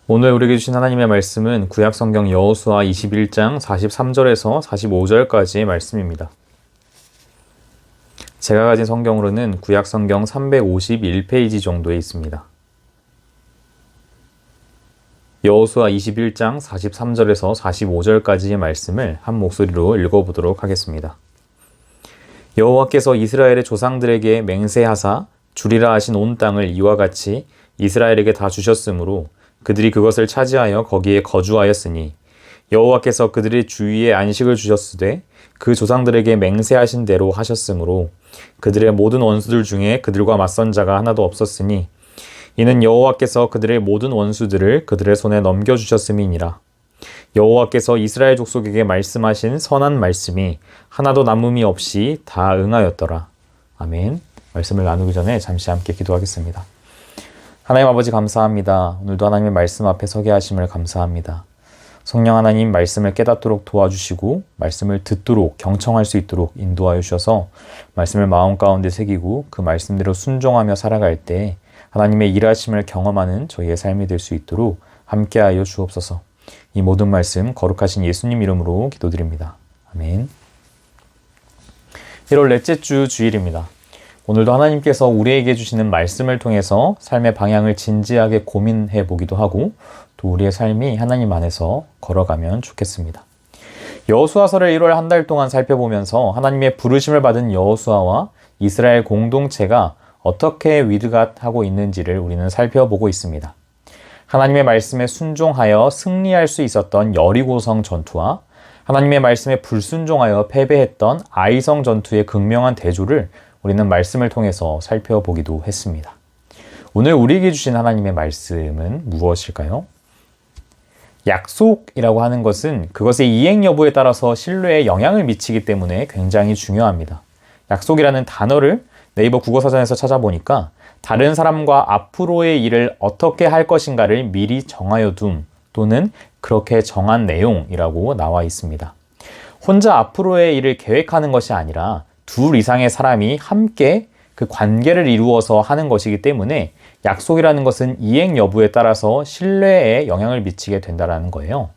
오늘 우리에게 주신 하나님의 말씀은 구약성경 여호수아 21장 43절에서 45절까지의 말씀입니다. 제가 가진 성경으로는 구약성경 351페이지 정도에 있습니다. 여호수아 21장 43절에서 45절까지의 말씀을 한 목소리로 읽어보도록 하겠습니다. 여호와께서 이스라엘의 조상들에게 맹세하사 주리라 하신 온 땅을 이와 같이 이스라엘에게 다 주셨으므로 그들이 그것을 차지하여 거기에 거주하였으니 여호와께서 그들의 주위에 안식을 주셨으되 그 조상들에게 맹세하신 대로 하셨으므로 그들의 모든 원수들 중에 그들과 맞선 자가 하나도 없었으니 이는 여호와께서 그들의 모든 원수들을 그들의 손에 넘겨주셨음이니라. 여호와께서 이스라엘 족속에게 말씀하신 선한 말씀이 하나도 남음이 없이 다 응하였더라. 아멘. 말씀을 나누기 전에 잠시 함께 기도하겠습니다. 하나님 아버지 감사합니다. 오늘도 하나님의 말씀 앞에 서게 하심을 감사합니다. 성령 하나님 말씀을 깨닫도록 도와주시고 말씀을 듣도록 경청할 수 있도록 인도하여 주셔서 말씀을 마음 가운데 새기고 그 말씀대로 순종하며 살아갈 때 하나님의 일하심을 경험하는 저희의 삶이 될 수 있도록 함께하여 주옵소서. 이 모든 말씀 거룩하신 예수님 이름으로 기도드립니다. 아멘. 1월 넷째 주 주일입니다. 오늘도 하나님께서 우리에게 주시는 말씀을 통해서 삶의 방향을 진지하게 고민해 보기도 하고 또 우리의 삶이 하나님 안에서 걸어가면 좋겠습니다. 여호수아서를 1월 한 달 동안 살펴보면서 하나님의 부르심을 받은 여호수아와 이스라엘 공동체가 어떻게 위드갓하고 있는지를 우리는 살펴보고 있습니다. 하나님의 말씀에 순종하여 승리할 수 있었던 여리고성 전투와 하나님의 말씀에 불순종하여 패배했던 아이성 전투의 극명한 대조를 우리는 말씀을 통해서 살펴보기도 했습니다. 오늘 우리에게 주신 하나님의 말씀은 무엇일까요? 약속이라고 하는 것은 그것의 이행 여부에 따라서 신뢰에 영향을 미치기 때문에 굉장히 중요합니다. 약속이라는 단어를 네이버 국어사전에서 찾아보니까 다른 사람과 앞으로의 일을 어떻게 할 것인가를 미리 정하여 둠 또는 그렇게 정한 내용이라고 나와 있습니다. 혼자 앞으로의 일을 계획하는 것이 아니라 둘 이상의 사람이 함께 그 관계를 이루어서 하는 것이기 때문에 약속이라는 것은 이행 여부에 따라서 신뢰에 영향을 미치게 된다는 거예요.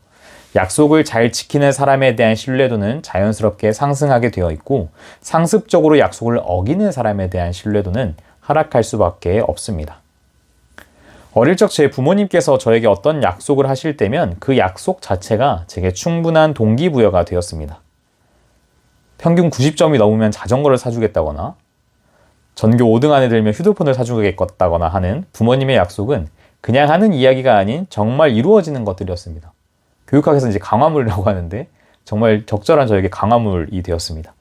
약속을 잘 지키는 사람에 대한 신뢰도는 자연스럽게 상승하게 되어 있고 상습적으로 약속을 어기는 사람에 대한 신뢰도는 하락할 수밖에 없습니다. 어릴 적 제 부모님께서 저에게 어떤 약속을 하실 때면 그 약속 자체가 제게 충분한 동기부여가 되었습니다. 평균 90점이 넘으면 자전거를 사주겠다거나 전교 5등 안에 들면 휴대폰을 사주겠다거나 하는 부모님의 약속은 그냥 하는 이야기가 아닌 정말 이루어지는 것들이었습니다. 교육학에서 이제 강화물이라고 하는데 정말 적절한 저에게 강화물이 되었습니다.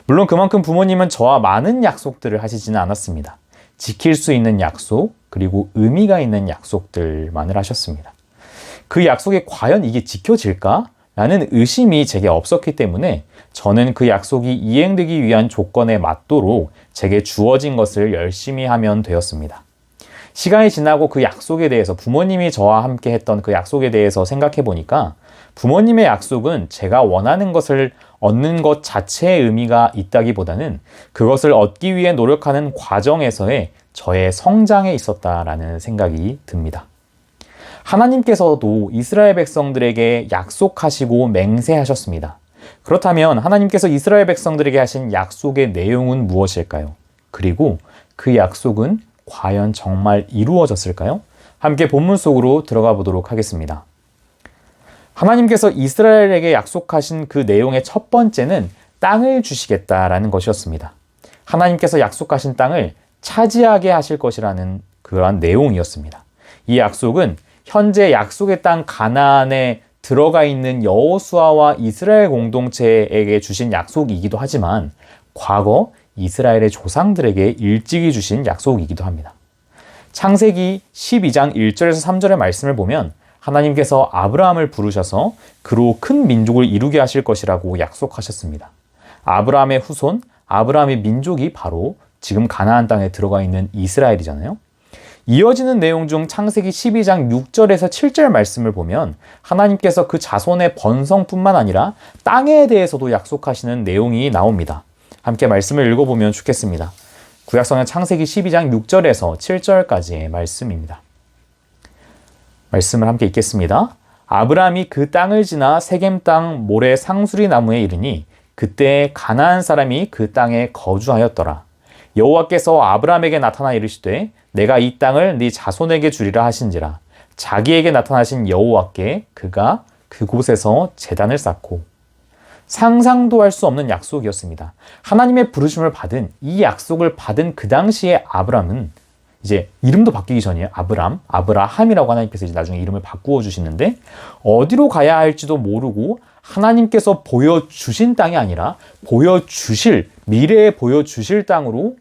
물론 그만큼 부모님은 저와 많은 약속들을 하시지는 않았습니다. 지킬 수 있는 약속 그리고 의미가 있는 약속들만을 하셨습니다. 그 약속이 과연 이게 지켜질까? 라는 의심이 제게 없었기 때문에 저는 그 약속이 이행되기 위한 조건에 맞도록 제게 주어진 것을 열심히 하면 되었습니다. 시간이 지나고 그 약속에 대해서 부모님이 저와 함께 했던 그 약속에 대해서 생각해 보니까 부모님의 약속은 제가 원하는 것을 얻는 것 자체의 의미가 있다기보다는 그것을 얻기 위해 노력하는 과정에서의 저의 성장에 있었다라는 생각이 듭니다. 하나님께서도 이스라엘 백성들에게 약속하시고 맹세하셨습니다. 그렇다면 하나님께서 이스라엘 백성들에게 하신 약속의 내용은 무엇일까요? 그리고 그 약속은 과연 정말 이루어졌을까요? 함께 본문 속으로 들어가 보도록 하겠습니다. 하나님께서 이스라엘에게 약속하신 그 내용의 첫 번째는 땅을 주시겠다라는 것이었습니다. 하나님께서 약속하신 땅을 차지하게 하실 것이라는 그러한 내용이었습니다. 이 약속은 현재 약속의 땅 가나안에 들어가 있는 여호수아와 이스라엘 공동체에게 주신 약속이기도 하지만 과거 이스라엘의 조상들에게 일찍이 주신 약속이기도 합니다. 창세기 12장 1절에서 3절의 말씀을 보면 하나님께서 아브라함을 부르셔서 그로 큰 민족을 이루게 하실 것이라고 약속하셨습니다. 아브라함의 후손, 아브라함의 민족이 바로 지금 가나안 땅에 들어가 있는 이스라엘이잖아요. 이어지는 내용 중 창세기 12장 6절에서 7절 말씀을 보면 하나님께서 그 자손의 번성뿐만 아니라 땅에 대해서도 약속하시는 내용이 나옵니다. 함께 말씀을 읽어보면 좋겠습니다. 구약성경 창세기 12장 6절에서 7절까지의 말씀입니다. 말씀을 함께 읽겠습니다. 아브라함이 그 땅을 지나 세겜 땅 모래 상수리 나무에 이르니 그때 가나안 사람이 그 땅에 거주하였더라. 여호와께서 아브라함에게 나타나 이르시되 내가 이 땅을 네 자손에게 주리라 하신지라. 자기에게 나타나신 여호와께 그가 그곳에서 제단을 쌓고. 상상도 할 수 없는 약속이었습니다. 하나님의 부르심을 받은 이 약속을 받은 그 당시에 아브라함은 이제 이름도 바뀌기 전이에요. 아브라함이라고 하나님께서 이제 나중에 이름을 바꾸어 주시는데 어디로 가야 할지도 모르고 하나님께서 보여주신 땅이 아니라 미래에 보여주실 땅으로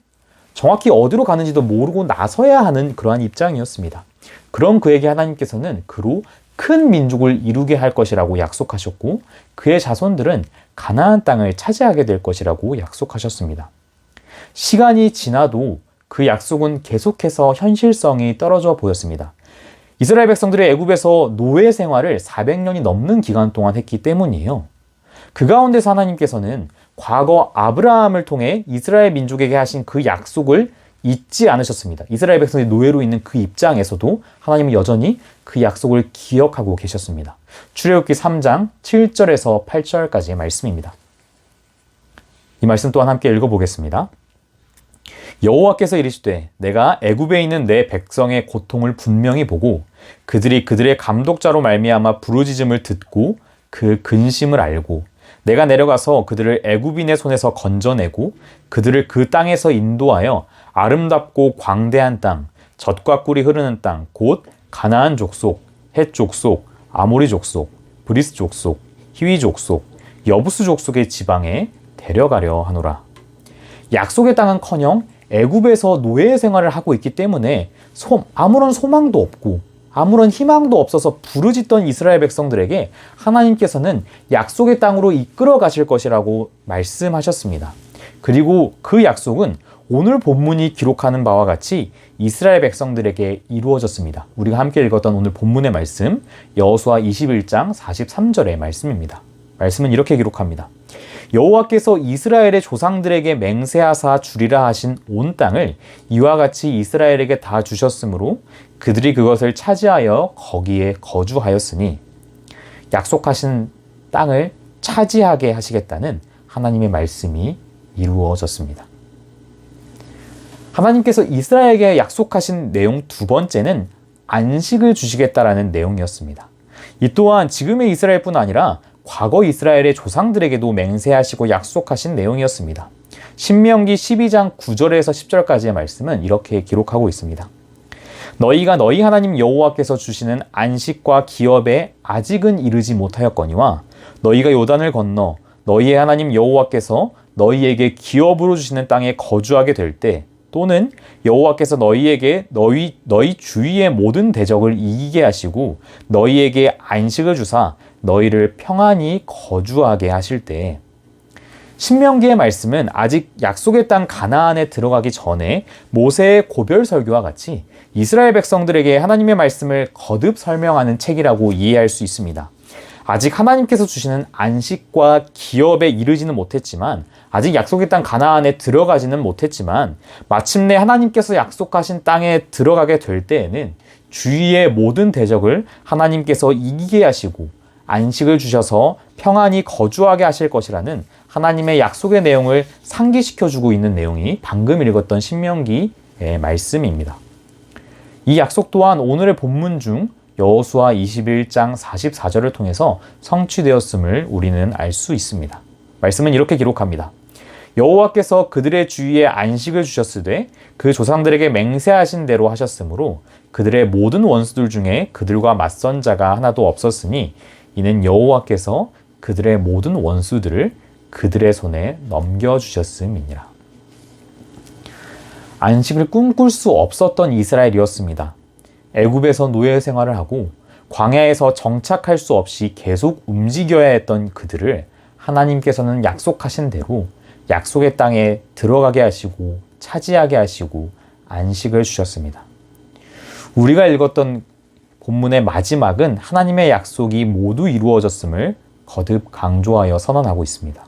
정확히 어디로 가는지도 모르고 나서야 하는 그러한 입장이었습니다. 그런 그에게 하나님께서는 그로 큰 민족을 이루게 할 것이라고 약속하셨고 그의 자손들은 가나안 땅을 차지하게 될 것이라고 약속하셨습니다. 시간이 지나도 그 약속은 계속해서 현실성이 떨어져 보였습니다. 이스라엘 백성들이 애굽에서 노예 생활을 400년이 넘는 기간 동안 했기 때문이에요. 그 가운데서 하나님께서는 과거 아브라함을 통해 이스라엘 민족에게 하신 그 약속을 잊지 않으셨습니다. 이스라엘 백성이 노예로 있는 그 입장에서도 하나님은 여전히 그 약속을 기억하고 계셨습니다. 출애굽기 3장 7절에서 8절까지의 말씀입니다. 이 말씀 또한 함께 읽어보겠습니다. 여호와께서 이르시되 내가 애굽에 있는 내 백성의 고통을 분명히 보고 그들의 감독자로 말미암아 부르짖음을 듣고 그 근심을 알고 내가 내려가서 그들을 애굽인의 손에서 건져내고 그들을 그 땅에서 인도하여 아름답고 광대한 땅, 젖과 꿀이 흐르는 땅, 곧 가나안 족속, 헷 족속, 아모리 족속, 브리스 족속, 히위 족속, 여부스 족속의 지방에 데려가려 하노라. 약속의 땅은커녕 애굽에서 노예 생활을 하고 있기 때문에 아무런 소망도 없고 아무런 희망도 없어서 부르짖던 이스라엘 백성들에게 하나님께서는 약속의 땅으로 이끌어 가실 것이라고 말씀하셨습니다. 그리고 그 약속은 오늘 본문이 기록하는 바와 같이 이스라엘 백성들에게 이루어졌습니다. 우리가 함께 읽었던 오늘 본문의 말씀 여호수아 21장 43절의 말씀입니다. 말씀은 이렇게 기록합니다. 여호와께서 이스라엘의 조상들에게 맹세하사 주리라 하신 온 땅을 이와 같이 이스라엘에게 다 주셨으므로 그들이 그것을 차지하여 거기에 거주하였으니 약속하신 땅을 차지하게 하시겠다는 하나님의 말씀이 이루어졌습니다. 하나님께서 이스라엘에게 약속하신 내용 두 번째는 안식을 주시겠다라는 내용이었습니다. 이 또한 지금의 이스라엘뿐 아니라 과거 이스라엘의 조상들에게도 맹세하시고 약속하신 내용이었습니다. 신명기 12장 9절에서 10절까지의 말씀은 이렇게 기록하고 있습니다. 너희가 너희 하나님 여호와께서 주시는 안식과 기업에 아직은 이르지 못하였거니와 너희가 요단을 건너 너희의 하나님 여호와께서 너희에게 기업으로 주시는 땅에 거주하게 될 때 또는 여호와께서 너희에게 너희 주위의 모든 대적을 이기게 하시고 너희에게 안식을 주사 너희를 평안히 거주하게 하실 때 신명기의 말씀은 아직 약속의 땅 가나안에 들어가기 전에 모세의 고별 설교와 같이 이스라엘 백성들에게 하나님의 말씀을 거듭 설명하는 책이라고 이해할 수 있습니다. 아직 하나님께서 주시는 안식과 기업에 이르지는 못했지만 아직 약속의 땅 가나안에 들어가지는 못했지만 마침내 하나님께서 약속하신 땅에 들어가게 될 때에는 주위의 모든 대적을 하나님께서 이기게 하시고 안식을 주셔서 평안히 거주하게 하실 것이라는 하나님의 약속의 내용을 상기시켜주고 있는 내용이 방금 읽었던 신명기의 말씀입니다. 이 약속 또한 오늘의 본문 중 여호수아 21장 44절을 통해서 성취되었음을 우리는 알 수 있습니다. 말씀은 이렇게 기록합니다. 여호와께서 그들의 주위에 안식을 주셨으되 그 조상들에게 맹세하신 대로 하셨으므로 그들의 모든 원수들 중에 그들과 맞선 자가 하나도 없었으니 이는 여호와께서 그들의 모든 원수들을 그들의 손에 넘겨주셨음이니라. 안식을 꿈꿀 수 없었던 이스라엘이었습니다. 애굽에서 노예 생활을 하고 광야에서 정착할 수 없이 계속 움직여야 했던 그들을 하나님께서는 약속하신 대로 약속의 땅에 들어가게 하시고 차지하게 하시고 안식을 주셨습니다. 우리가 읽었던 본문의 마지막은 하나님의 약속이 모두 이루어졌음을 거듭 강조하여 선언하고 있습니다.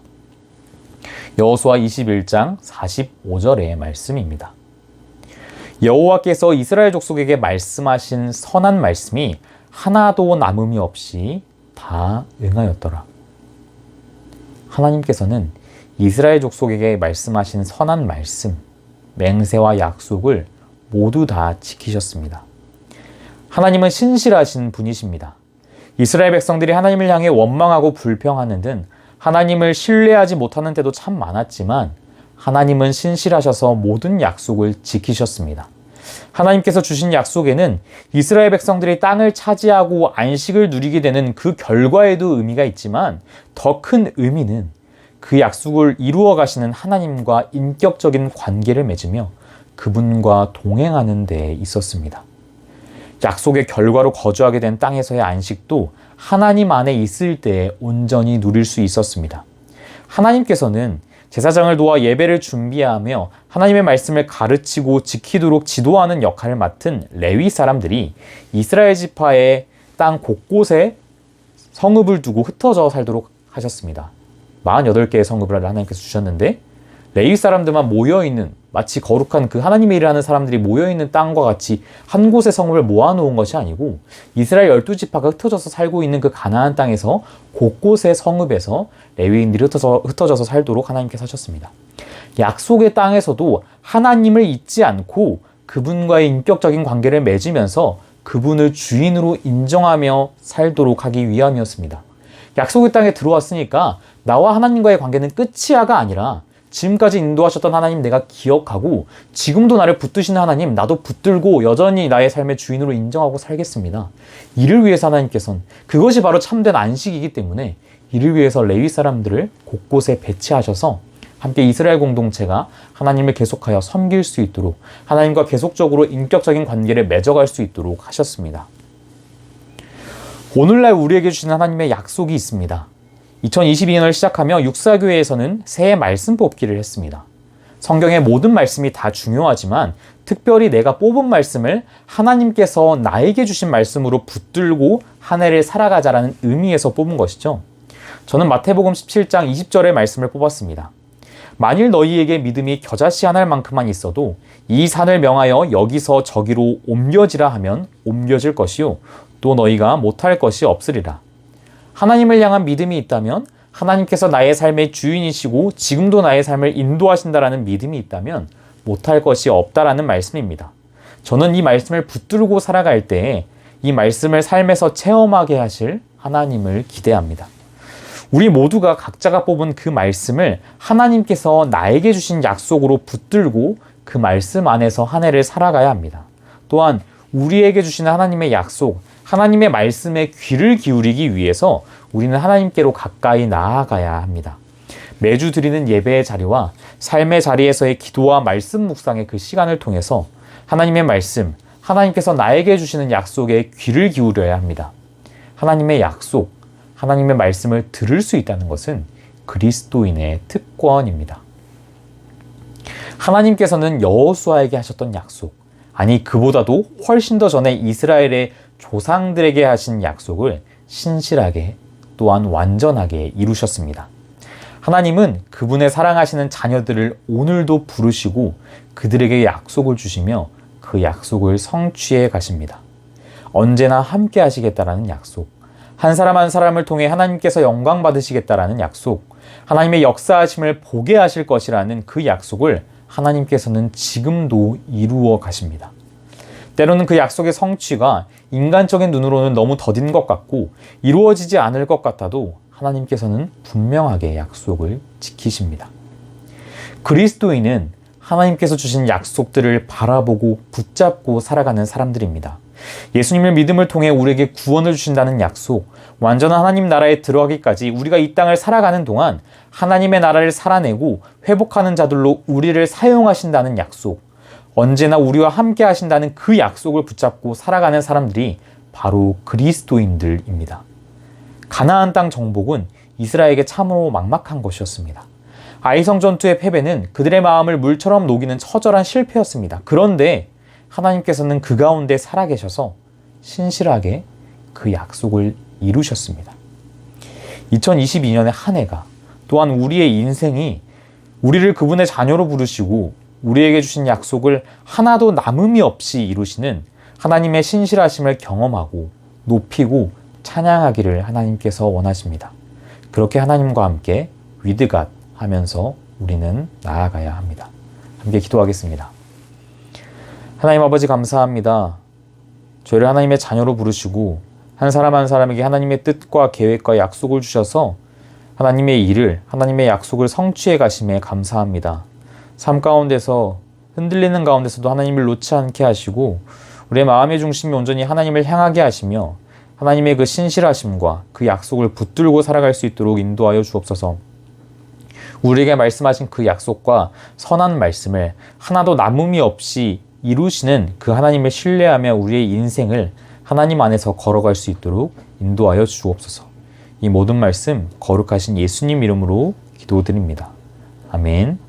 여호수아 21장 45절의 말씀입니다. 여호와께서 이스라엘 족속에게 말씀하신 선한 말씀이 하나도 남음이 없이 다 응하였더라. 하나님께서는 이스라엘 족속에게 말씀하신 선한 말씀, 맹세와 약속을 모두 다 지키셨습니다. 하나님은 신실하신 분이십니다. 이스라엘 백성들이 하나님을 향해 원망하고 불평하는 등 하나님을 신뢰하지 못하는 때도 참 많았지만 하나님은 신실하셔서 모든 약속을 지키셨습니다. 하나님께서 주신 약속에는 이스라엘 백성들이 땅을 차지하고 안식을 누리게 되는 그 결과에도 의미가 있지만 더 큰 의미는 그 약속을 이루어 가시는 하나님과 인격적인 관계를 맺으며 그분과 동행하는 데 있었습니다. 약속의 결과로 거주하게 된 땅에서의 안식도 하나님 안에 있을 때에 온전히 누릴 수 있었습니다. 하나님께서는 제사장을 도와 예배를 준비하며 하나님의 말씀을 가르치고 지키도록 지도하는 역할을 맡은 레위 사람들이 이스라엘 지파의 땅 곳곳에 성읍을 두고 흩어져 살도록 하셨습니다. 48개의 성읍을 하나님께서 주셨는데 레위 사람들만 모여있는, 마치 거룩한 그 하나님의 일을 하는 사람들이 모여있는 땅과 같이 한 곳의 성읍을 모아놓은 것이 아니고 이스라엘 12지파가 흩어져서 살고 있는 그 가나안 땅에서 곳곳의 성읍에서 레위인들이 흩어져서 살도록 하나님께서 하셨습니다. 약속의 땅에서도 하나님을 잊지 않고 그분과의 인격적인 관계를 맺으면서 그분을 주인으로 인정하며 살도록 하기 위함이었습니다. 약속의 땅에 들어왔으니까 나와 하나님과의 관계는 끝이야가 아니라 지금까지 인도하셨던 하나님 내가 기억하고 지금도 나를 붙드시는 하나님 나도 붙들고 여전히 나의 삶의 주인으로 인정하고 살겠습니다. 이를 위해서 하나님께서는 그것이 바로 참된 안식이기 때문에 이를 위해서 레위 사람들을 곳곳에 배치하셔서 함께 이스라엘 공동체가 하나님을 계속하여 섬길 수 있도록 하나님과 계속적으로 인격적인 관계를 맺어갈 수 있도록 하셨습니다. 오늘날 우리에게 주신 하나님의 약속이 있습니다. 2022년을 시작하며 육사교회에서는 새해 말씀 뽑기를 했습니다. 성경의 모든 말씀이 다 중요하지만 특별히 내가 뽑은 말씀을 하나님께서 나에게 주신 말씀으로 붙들고 한 해를 살아가자라는 의미에서 뽑은 것이죠. 저는 마태복음 17장 20절의 말씀을 뽑았습니다. 만일 너희에게 믿음이 겨자씨 한 알만큼만 있어도 이 산을 명하여 여기서 저기로 옮겨지라 하면 옮겨질 것이요 또 너희가 못할 것이 없으리라. 하나님을 향한 믿음이 있다면 하나님께서 나의 삶의 주인이시고 지금도 나의 삶을 인도하신다라는 믿음이 있다면 못할 것이 없다라는 말씀입니다. 저는 이 말씀을 붙들고 살아갈 때에 이 말씀을 삶에서 체험하게 하실 하나님을 기대합니다. 우리 모두가 각자가 뽑은 그 말씀을 하나님께서 나에게 주신 약속으로 붙들고 그 말씀 안에서 한 해를 살아가야 합니다. 또한 우리에게 주시는 하나님의 약속, 하나님의 말씀에 귀를 기울이기 위해서 우리는 하나님께로 가까이 나아가야 합니다. 매주 드리는 예배의 자리와 삶의 자리에서의 기도와 말씀 묵상의 그 시간을 통해서 하나님의 말씀, 하나님께서 나에게 주시는 약속에 귀를 기울여야 합니다. 하나님의 약속, 하나님의 말씀을 들을 수 있다는 것은 그리스도인의 특권입니다. 하나님께서는 여호수아에게 하셨던 약속, 아니 그보다도 훨씬 더 전에 이스라엘의 조상들에게 하신 약속을 신실하게 또한 완전하게 이루셨습니다. 하나님은 그분의 사랑하시는 자녀들을 오늘도 부르시고 그들에게 약속을 주시며 그 약속을 성취해 가십니다. 언제나 함께 하시겠다라는 약속, 한 사람 한 사람을 통해 하나님께서 영광 받으시겠다라는 약속, 하나님의 역사하심을 보게 하실 것이라는 그 약속을 하나님께서는 지금도 이루어 가십니다. 때로는 그 약속의 성취가 인간적인 눈으로는 너무 더딘 것 같고 이루어지지 않을 것 같아도 하나님께서는 분명하게 약속을 지키십니다. 그리스도인은 하나님께서 주신 약속들을 바라보고 붙잡고 살아가는 사람들입니다. 예수님을 믿음을 통해 우리에게 구원을 주신다는 약속, 완전한 하나님 나라에 들어가기까지 우리가 이 땅을 살아가는 동안 하나님의 나라를 살아내고 회복하는 자들로 우리를 사용하신다는 약속, 언제나 우리와 함께 하신다는 그 약속을 붙잡고 살아가는 사람들이 바로 그리스도인들입니다. 가나안 땅 정복은 이스라엘에게 참으로 막막한 것이었습니다. 아이성 전투의 패배는 그들의 마음을 물처럼 녹이는 처절한 실패였습니다. 그런데 하나님께서는 그 가운데 살아계셔서 신실하게 그 약속을 이루셨습니다. 2022년의 한 해가 또한 우리의 인생이 우리를 그분의 자녀로 부르시고 우리에게 주신 약속을 하나도 남음이 없이 이루시는 하나님의 신실하심을 경험하고 높이고 찬양하기를 하나님께서 원하십니다. 그렇게 하나님과 함께 with God 하면서 우리는 나아가야 합니다. 함께 기도하겠습니다. 하나님 아버지 감사합니다. 저희를 하나님의 자녀로 부르시고 한 사람 한 사람에게 하나님의 뜻과 계획과 약속을 주셔서 하나님의 일을, 하나님의 약속을 성취해 가심에 감사합니다. 삶 가운데서 흔들리는 가운데서도 하나님을 놓지 않게 하시고 우리의 마음의 중심이 온전히 하나님을 향하게 하시며 하나님의 그 신실하심과 그 약속을 붙들고 살아갈 수 있도록 인도하여 주옵소서. 우리에게 말씀하신 그 약속과 선한 말씀을 하나도 남음이 없이 이루시는 그 하나님을 신뢰하며 우리의 인생을 하나님 안에서 걸어갈 수 있도록 인도하여 주옵소서. 이 모든 말씀 거룩하신 예수님 이름으로 기도드립니다. 아멘.